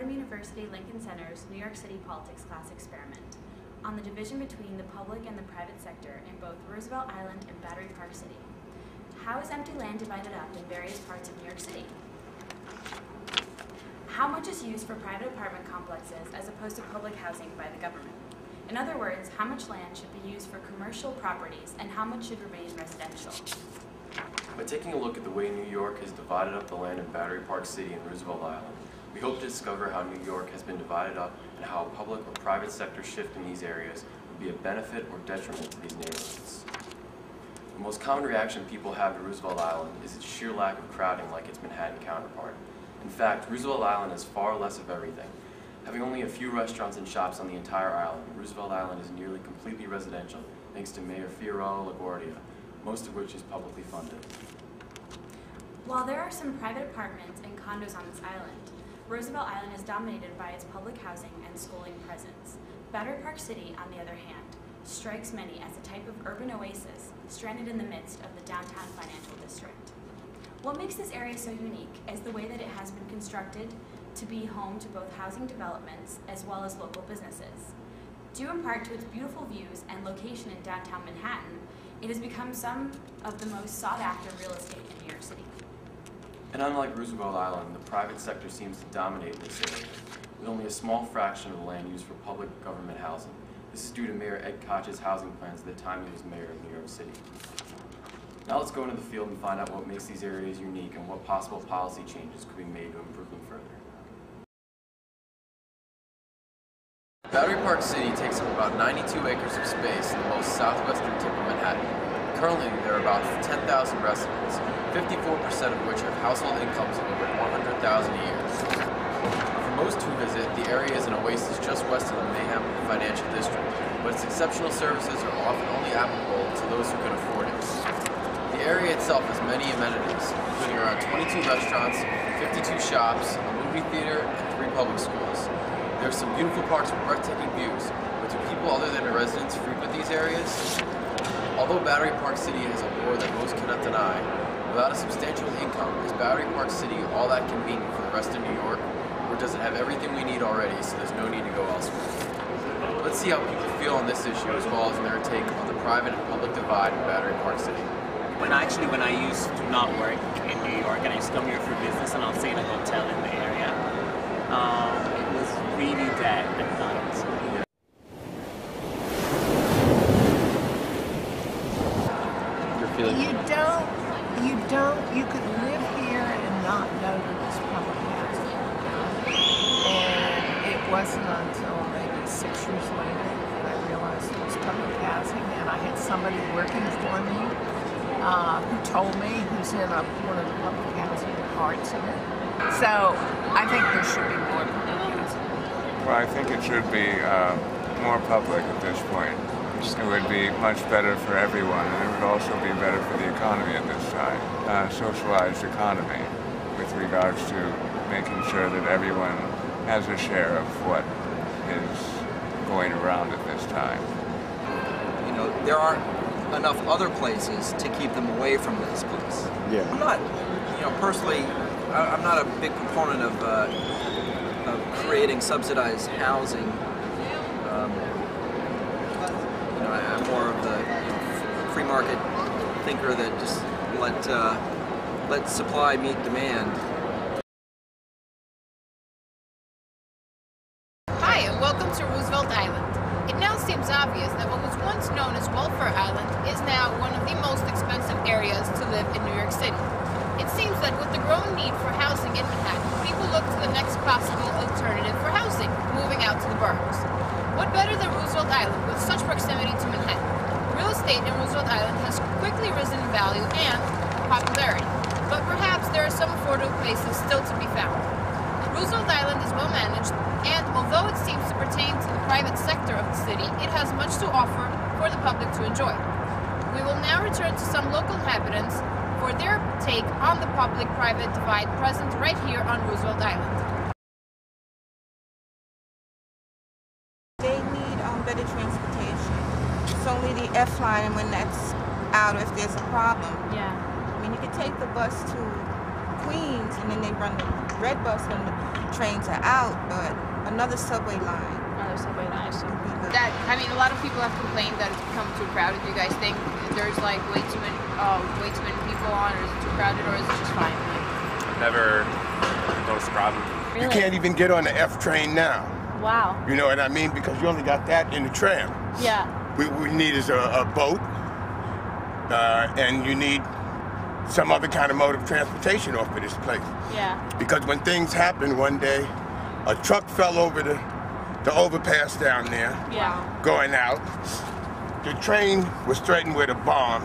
Fordham University Lincoln Center's New York City politics class experiment on the division between the public and the private sector in both Roosevelt Island and Battery Park City. How is empty land divided up in various parts of New York City? How much is used for private apartment complexes as opposed to public housing by the government? In other words, how much land should be used for commercial properties and how much should remain residential? By taking a look at the way New York has divided up the land in Battery Park City and Roosevelt Island, we hope to discover how New York has been divided up and how a public or private sector shift in these areas would be a benefit or detriment to these neighborhoods. The most common reaction people have to Roosevelt Island is its sheer lack of crowding like its Manhattan counterpart. In fact, Roosevelt Island has far less of everything. Having only a few restaurants and shops on the entire island, Roosevelt Island is nearly completely residential, thanks to Mayor Fiorello LaGuardia, most of which is publicly funded. While there are some private apartments and condos on this island, Roosevelt Island is dominated by its public housing and schooling presence. Battery Park City, on the other hand, strikes many as a type of urban oasis stranded in the midst of the downtown financial district. What makes this area so unique is the way that it has been constructed to be home to both housing developments as well as local businesses. Due in part to its beautiful views and location in downtown Manhattan, it has become some of the most sought-after real estate in New York City. And unlike Roosevelt Island, the private sector seems to dominate this area, with only a small fraction of the land used for public government housing. This is due to Mayor Ed Koch's housing plans at the time he was mayor of New York City. Now let's go into the field and find out what makes these areas unique and what possible policy changes could be made to improve them further. Battery Park City takes up about 92 acres of space in the most southwestern tip of Manhattan. Currently, there are about 10,000 residents, 54% of which have household incomes of over $100,000 a year. For most who visit, the area is an oasis just west of the Mayhem financial district, but its exceptional services are often only applicable to those who can afford it. The area itself has many amenities, including around 22 restaurants, 52 shops, a movie theater, and 3 public schools. There are some beautiful parks with breathtaking views, but do people other than the residents frequent these areas? Although Battery Park City has a lure that most cannot deny, without a substantial income, is Battery Park City all that convenient for the rest of New York, or does it have everything we need already so there's no need to go elsewhere? Let's see how people feel on this issue as well as their take on the private and public divide in Battery Park City. When I used to not work in New York and I used to come here for business and I'll stay in a hotel in the area, it was really dead at night. You could live here and not know that it's public housing. And it wasn't until maybe 6 years later that I realized it was public housing, and I had somebody working for me who told me, who's in one of the public housing parts of it. So I think there should be more public housing. Well, I think it should be more public at this point. It would be much better for everyone, and it would also be better for the economy at this time. Socialized economy with regards to making sure that everyone has a share of what is going around at this time. You know, there aren't enough other places to keep them away from this place. Yeah. I'm not, personally, I'm not a big proponent of creating subsidized housing. I'm more of the free market thinker that just let supply meet demand. Hi, and welcome to Roosevelt Island. It now seems obvious that what was once known as Welfare Island is now one of the most expensive areas to live in New York City. It seems that with the growing need for housing in Manhattan, people look to the next possible alternative for housing, moving out to the boroughs. What better than Roosevelt Island with such proximity to Manhattan? Real estate in Roosevelt Island has quickly risen in value and popularity, but perhaps there are some affordable places still to be found. Roosevelt Island is well managed, and although it seems to pertain to the private sector of the city, it has much to offer for the public to enjoy. We will now return to some local inhabitants for their take on the public-private divide present right here on Roosevelt Island. They need better transportation. It's only the F line, and when that's out, if there's a problem. Yeah. I mean, you could take the bus to Queens, and then they run the red bus when the trains are out, but another subway line. Another subway line. would be good. That, I mean, a lot of people have complained that it's become too crowded. Do you guys think there's like way too many people on, or is it too crowded, or is it just fine? Never noticed a problem. You can't even get on the F train now. Wow. You know what I mean? Because you only got that in the tram. Yeah. What we need is a boat, and you need some other kind of mode of transportation off of this place. Yeah. Because when things happened one day, a truck fell over the overpass down there, going out. The train was threatened with a bomb.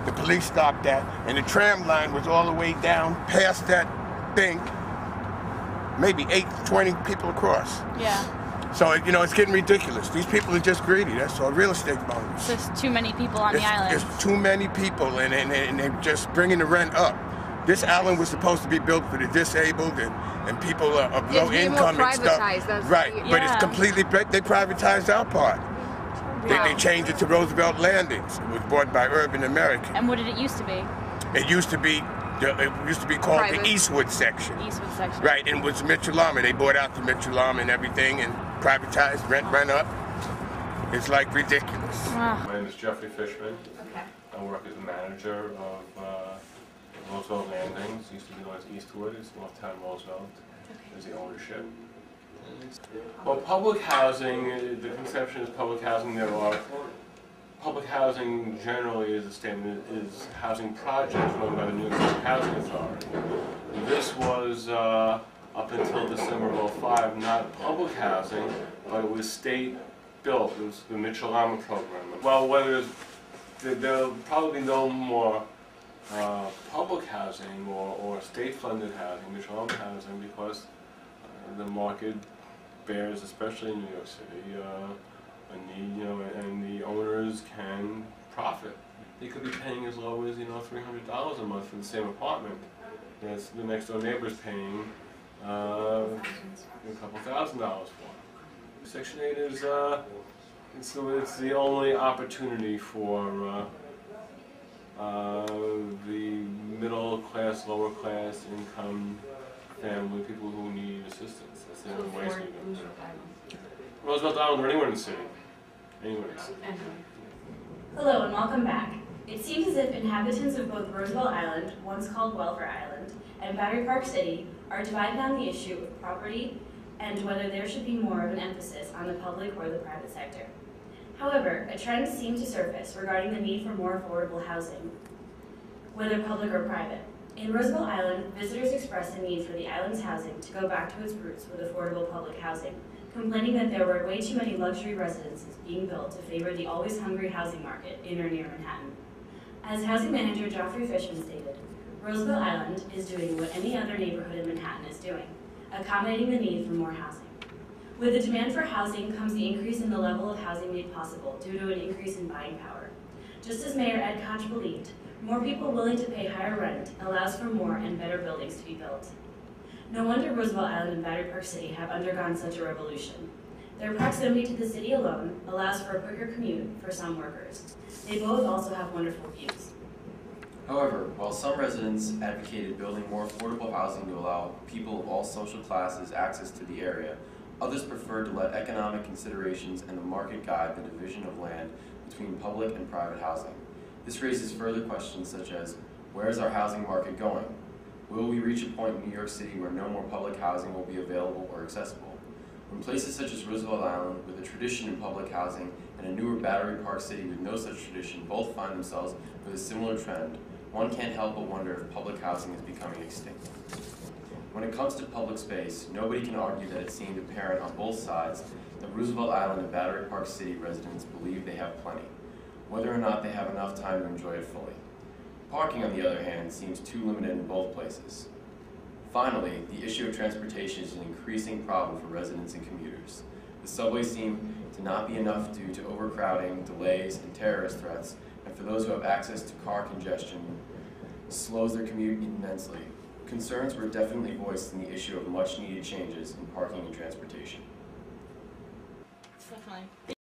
The police stopped that, and the tram line was all the way down past that thing, maybe 20 people across. Yeah. So, you know, it's getting ridiculous. These people are just greedy. That's all. Real estate boners. There's too many people on the island. There's too many people, and they're just bringing the rent up. This island was supposed to be built for the disabled and people of low income and stuff. Right, but it's completely, they privatized our part. They changed it to Roosevelt Landings. It was bought by Urban American. And what did it used to be? It used to be called the Eastwood section. Eastwood section. Right, and it was Mitchell-Lama. They bought out the Mitchell-Lama and everything and privatized, rent up. It's like ridiculous. Wow. My name is Jeffrey Fishman. Okay. I work as a manager of Roosevelt Landings. Used to be known as Eastwood. It's Northtown Roosevelt. Is the ownership. Well, public housing, the conception is public housing. There are public housing generally is a statement is housing projects run by the New York City Housing Authority. This was up until December of '05 not public housing, but it was state built. It was the Mitchell-Lama program. Well, there'll probably be no more public housing or state-funded housing, Mitchell-Lama housing, because the market bears, especially in New York City, a need, you know, and the owners can profit. They could be paying as low as, you know, $300 a month for the same apartment as the next door neighbor's paying a couple $1,000s for. Section 8 is it's the only opportunity for the middle class, lower class income family, people who need assistance. That's the only way to do it. Roosevelt Island or anywhere in the city. Anywhere in the city. Hello and welcome back. It seems as if inhabitants of both Roosevelt Island, once called Welfare Island, and Battery Park City are divided on the issue of property and whether there should be more of an emphasis on the public or the private sector. However, a trend seems to surface regarding the need for more affordable housing, whether public or private. In Roosevelt Island, visitors expressed a need for the island's housing to go back to its roots with affordable public housing, complaining that there were way too many luxury residences being built to favor the always hungry housing market in or near Manhattan. As housing manager Jeffrey Fishman stated, Roosevelt Island is doing what any other neighborhood in Manhattan is doing, accommodating the need for more housing. With the demand for housing comes the increase in the level of housing made possible due to an increase in buying power. Just as Mayor Ed Koch believed, more people willing to pay higher rent allows for more and better buildings to be built. No wonder Roosevelt Island and Battery Park City have undergone such a revolution. Their proximity to the city alone allows for a quicker commute for some workers. They both also have wonderful views. However, while some residents advocated building more affordable housing to allow people of all social classes access to the area, others preferred to let economic considerations and the market guide the division of land between public and private housing. This raises further questions such as, where is our housing market going? Will we reach a point in New York City where no more public housing will be available or accessible? When places such as Roosevelt Island, with a tradition in public housing, and a newer Battery Park City with no such tradition both find themselves with a similar trend, one can't help but wonder if public housing is becoming extinct. When it comes to public space, nobody can argue that it seemed apparent on both sides that Roosevelt Island and Battery Park City residents believe they have plenty, whether or not they have enough time to enjoy it fully. Parking, on the other hand, seems too limited in both places. Finally, the issue of transportation is an increasing problem for residents and commuters. The subways seem to not be enough due to overcrowding, delays, and terrorist threats, and for those who have access to car congestion, slows their commute immensely. Concerns were definitely voiced in the issue of much-needed changes in parking and transportation. Definitely.